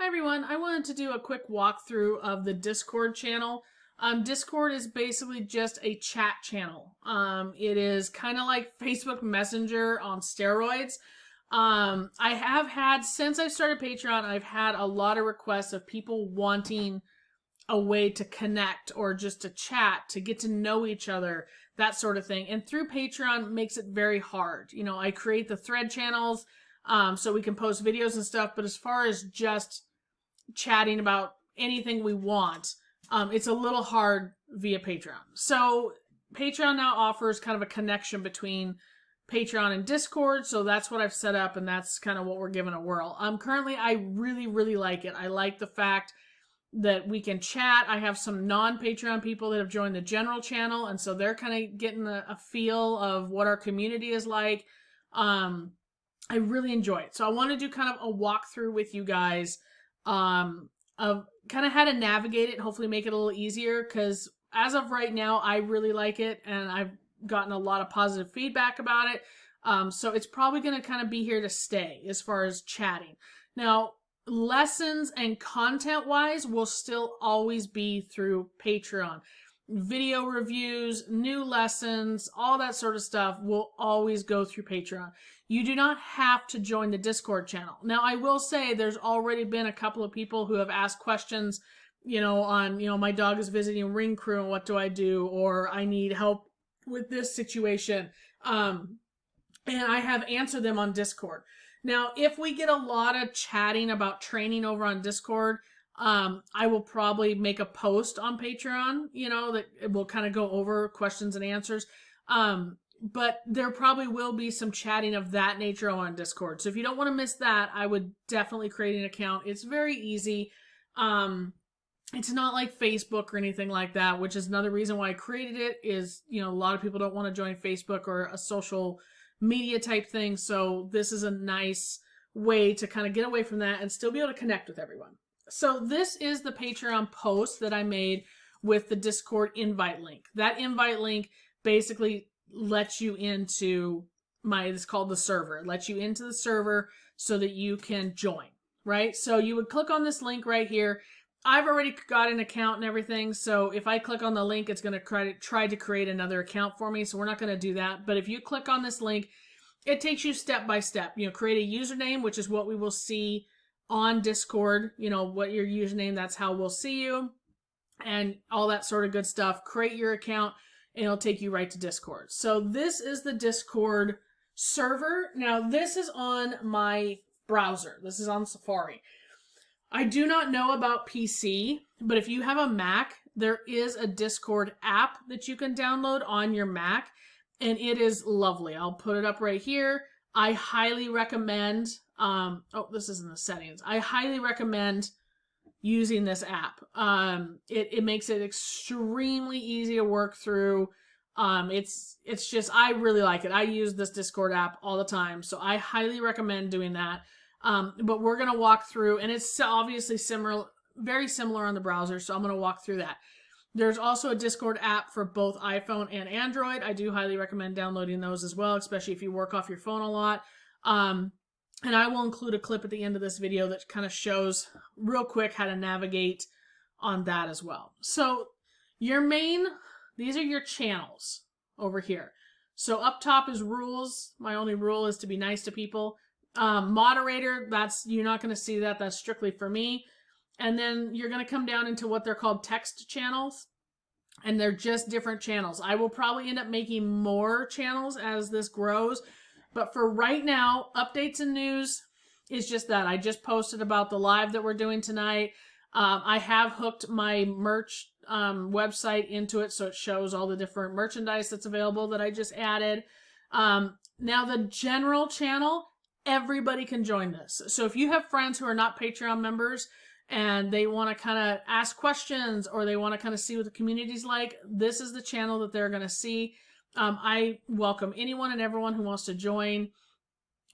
Hi everyone, I wanted to do a quick walkthrough of the Discord channel. Discord is basically just a chat channel. It is kind of like Facebook Messenger on steroids. I have had, since I started Patreon, I've had a lot of requests of people wanting a way to connect or just to chat, to get to know each other, that sort of thing. And through Patreon makes it very hard. You know, I create the thread channels so we can post videos and stuff, but as far as just chatting about anything we want, it's a little hard via Patreon. So Patreon now offers kind of a connection between Patreon and Discord, so that's what I've set up, and that's kind of what we're giving a whirl. Currently, I really like it. I like the fact that we can chat. I have some non-Patreon people that have joined the general channel, and so they're kind of getting a feel of what our community is like. I really enjoy it. So I want to do kind of a walkthrough with you guys of kind of how to navigate it, hopefully make it a little easier, because as of right now, I really like it, and I've gotten a lot of positive feedback about it. So it's probably going to kind of be here to stay as far as chatting. Now, lessons and content-wise will still always be through Patreon. Video reviews, new lessons, all that sort of stuff will always go through Patreon. You do not have to join the Discord channel. Now, I will say there's already been a couple of people who have asked questions, on, my dog is visiting Ring Crew and what do I do? Or I need help with this situation. And I have answered them on Discord. Now, if we get a lot of chatting about training over on Discord, I will probably make a post on Patreon, that will kind of go over questions and answers. But there probably will be some chatting of that nature on Discord. So if you don't want to miss that, I would definitely create an account. It's very easy. It's not like Facebook or anything like that, which is another reason why I created it is, a lot of people don't want to join Facebook or a social media type thing. So this is a nice way to kind of get away from that and still be able to connect with everyone. So this is the Patreon post that I made with the Discord invite link. That invite link basically lets you into it's called the server. It lets you into the server so that you can join, right? So you would click on this link right here. I've already got an account and everything, so if I click on the link, it's going to try to create another account for me, so we're not going to do that. But if you click on this link, it takes you step by step. Create a username, which is what we will see on Discord. What your username, that's how we'll see you, and all that sort of good stuff. Create your account, and it'll take you right to Discord. So this is the Discord server. Now, this is on my browser. This is on Safari. I do not know about PC, but if you have a Mac, there is a Discord app that you can download on your Mac, and it is lovely. I'll put it up right here. I highly recommend, this is in the settings. I highly recommend using this app. It makes it extremely easy to work through. It's just, I really like it. I use this Discord app all the time, so I highly recommend doing that. But we're going to walk through, and it's obviously very similar on the browser, so I'm going to walk through that. There's also a Discord app for both iPhone and Android. I do highly recommend downloading those as well, especially if you work off your phone a lot. And I will include a clip at the end of this video that kind of shows real quick how to navigate on that as well. So these are your channels over here. So up top is rules. My only rule is to be nice to people. Moderator, you're not going to see that. That's strictly for me. And then you're going to come down into what they're called text channels. And they're just different channels. I will probably end up making more channels as this grows. But for right now, updates and news is just that. I just posted about the live that we're doing tonight. I have hooked my merch website into it, so it shows all the different merchandise that's available that I just added. Now the general channel, everybody can join this. So if you have friends who are not Patreon members and they want to kind of ask questions or they want to kind of see what the community's like, this is the channel that they're going to see. I welcome anyone and everyone who wants to join.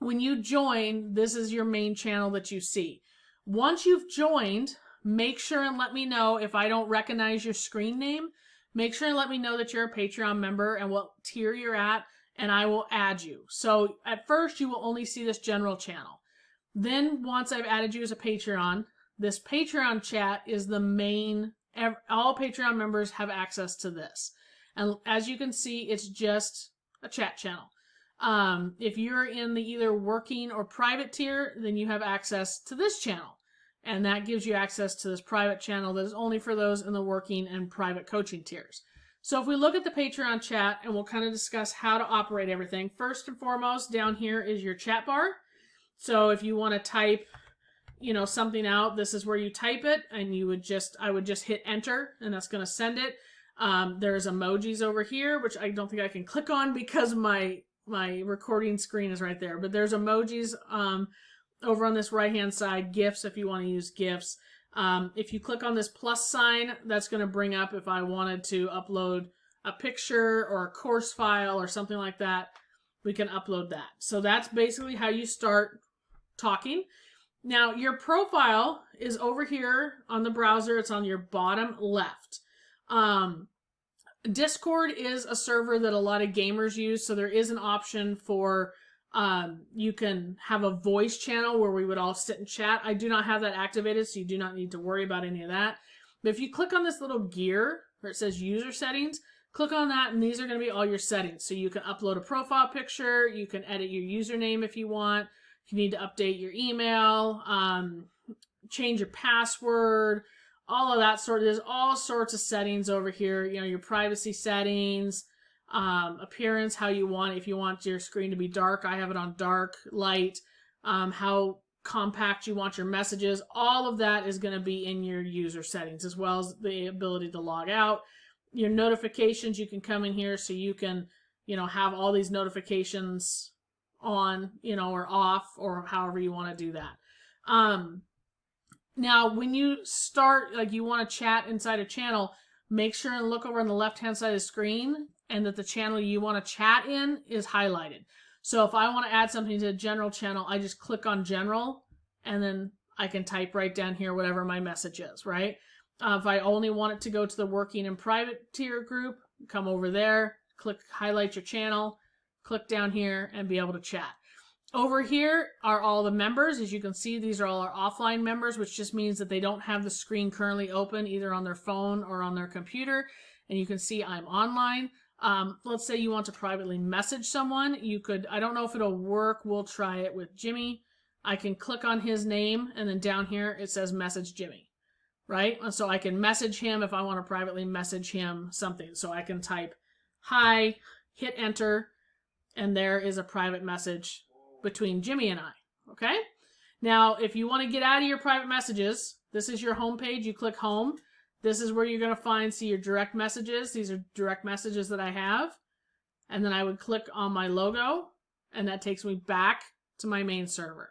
When you join, this is your main channel that you see. Once you've joined, make sure and let me know if I don't recognize your screen name. Make sure and let me know that you're a Patreon member and what tier you're at, and I will add you. So at first, you will only see this general channel. Then once I've added you as a Patreon, This Patreon chat is the main, all Patreon members have access to this. And as you can see, it's just a chat channel. If you're in the either working or private tier, then you have access to this channel. And that gives you access to this private channel that is only for those in the working and private coaching tiers. So if we look at the Patreon chat, and we'll kind of discuss how to operate everything. First and foremost, down here is your chat bar. So if you want to type, something out, this is where you type it, and I would just hit enter, and that's going to send it. There's emojis over here, which I don't think I can click on because my recording screen is right there. But there's emojis over on this right-hand side, GIFs if you want to use GIFs. If you click on this plus sign, that's going to bring up if I wanted to upload a picture or a course file or something like that, we can upload that. So that's basically how you start talking. Now, your profile is over here on the browser. It's on your bottom left. Discord is a server that a lot of gamers use, so there is an option for you can have a voice channel where we would all sit and chat. I do not have that activated, so you do not need to worry about any of that. But if you click on this little gear where it says user settings, click on that, and these are going to be all your settings. So you can upload a profile picture, you can edit your username if you want, if you need to update your email, change your password, all of that sort. There's all sorts of settings over here. Your privacy settings, appearance, how you want, if you want your screen to be dark, I have it on dark, light, how compact you want your messages. All of that is going to be in your user settings, as well as the ability to log out. Your notifications, you can come in here so you can, have all these notifications on, or off, or however you want to do that. Now, when you start, you want to chat inside a channel, make sure and look over on the left-hand side of the screen and that the channel you want to chat in is highlighted. So if I want to add something to the general channel, I just click on general, and then I can type right down here whatever my message is, right? If I only want it to go to the working and private tier group, come over there, click highlight your channel, click down here, and be able to chat. Over here are all the members. As you can see, these are all our offline members, which just means that they don't have the screen currently open either on their phone or on their computer. And you can see I'm online. Let's say you want to privately message someone. You could, I don't know if it'll work. We'll try it with Jimmy. I can click on his name, and then down here it says message Jimmy, right? And so I can message him if I want to privately message him something. So I can type hi, hit enter, and there is a private message between Jimmy and I, okay? Now, if you want to get out of your private messages, this is your home page. You click home. This is where you're going to see your direct messages. These are direct messages that I have. And then I would click on my logo, and that takes me back to my main server.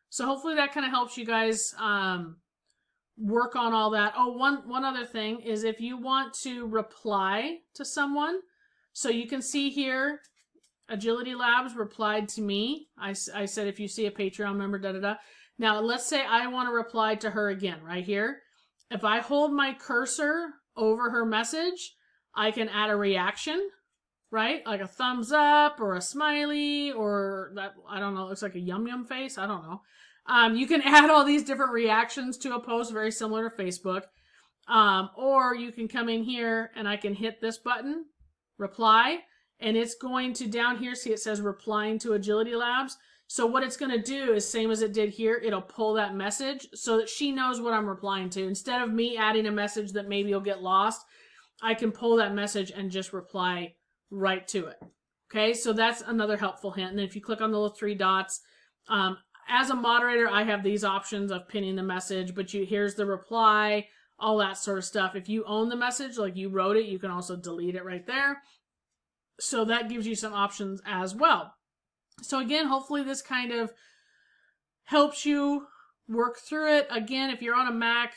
So hopefully that kind of helps you guys work on all that. Oh, one other thing is if you want to reply to someone, so you can see here, Agility Labs replied to me. I said, if you see a Patreon member, da-da-da. Now, let's say I want to reply to her again, right here. If I hold my cursor over her message, I can add a reaction, right? Like a thumbs up or a smiley or that, I don't know, it looks like a yum-yum face. I don't know. You can add all these different reactions to a post, very similar to Facebook. Or you can come in here and I can hit this button, reply, and it's going to down here, see it says replying to Agility Labs. So what it's going to do is same as it did here, it'll pull that message so that she knows what I'm replying to. Instead of me adding a message that maybe you'll get lost, I can pull that message and just reply right to it. Okay, so that's another helpful hint. And then if you click on the little three dots, as a moderator, I have these options of pinning the message, but here's the reply, all that sort of stuff. If you own the message, like you wrote it, you can also delete it right there. So that gives you some options as well. So again, hopefully this kind of helps you work through it. Again, if you're on a Mac,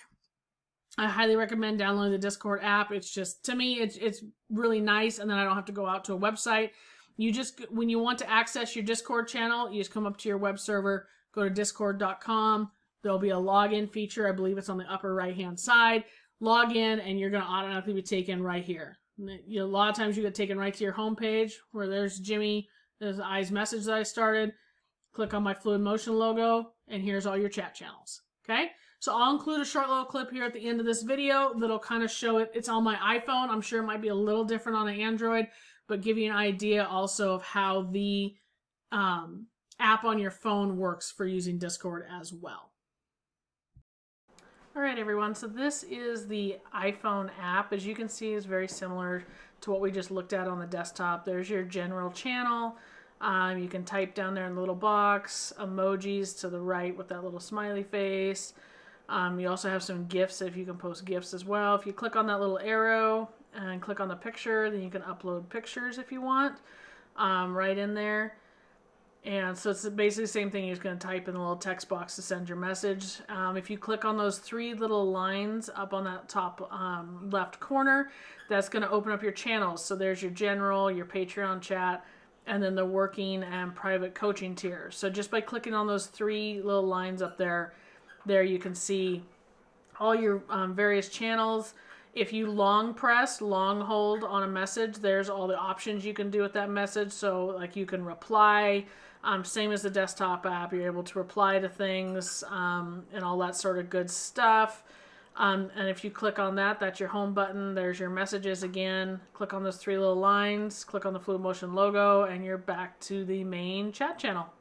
I highly recommend downloading the Discord app. It's just, to me, it's really nice, and then I don't have to go out to a website. You just, when you want to access your Discord channel, you just come up to your web server, go to discord.com. There'll be a login feature. I believe it's on the upper right-hand side. Log in, and you're going to automatically be taken right here. A lot of times you get taken right to your home page where there's Jimmy, there's I's message that I started. Click on my Fluid Motion logo, and here's all your chat channels. Okay? So I'll include a short little clip here at the end of this video that'll kind of show it. It's on my iPhone. I'm sure it might be a little different on an Android, but give you an idea also of how the app on your phone works for using Discord as well. All right, everyone, so this is the iPhone app. As you can see, it's very similar to what we just looked at on the desktop. There's your general channel. You can type down there in the little box, emojis to the right with that little smiley face. You also have some GIFs if you can post GIFs as well. If you click on that little arrow and click on the picture, then you can upload pictures if you want right in there. And so it's basically the same thing. You're just going to type in the little text box to send your message. If you click on those three little lines up on that top left corner, that's going to open up your channels. So there's your general, your Patreon chat, and then the working and private coaching tiers. So just by clicking on those three little lines up there you can see all your various channels. If you long hold on a message, there's all the options you can do with that message. So like you can reply, same as the desktop app, you're able to reply to things and all that sort of good stuff. And if you click on that, that's your home button. There's your messages again. Click on those three little lines, click on the Fluid Motion logo, and you're back to the main chat channel.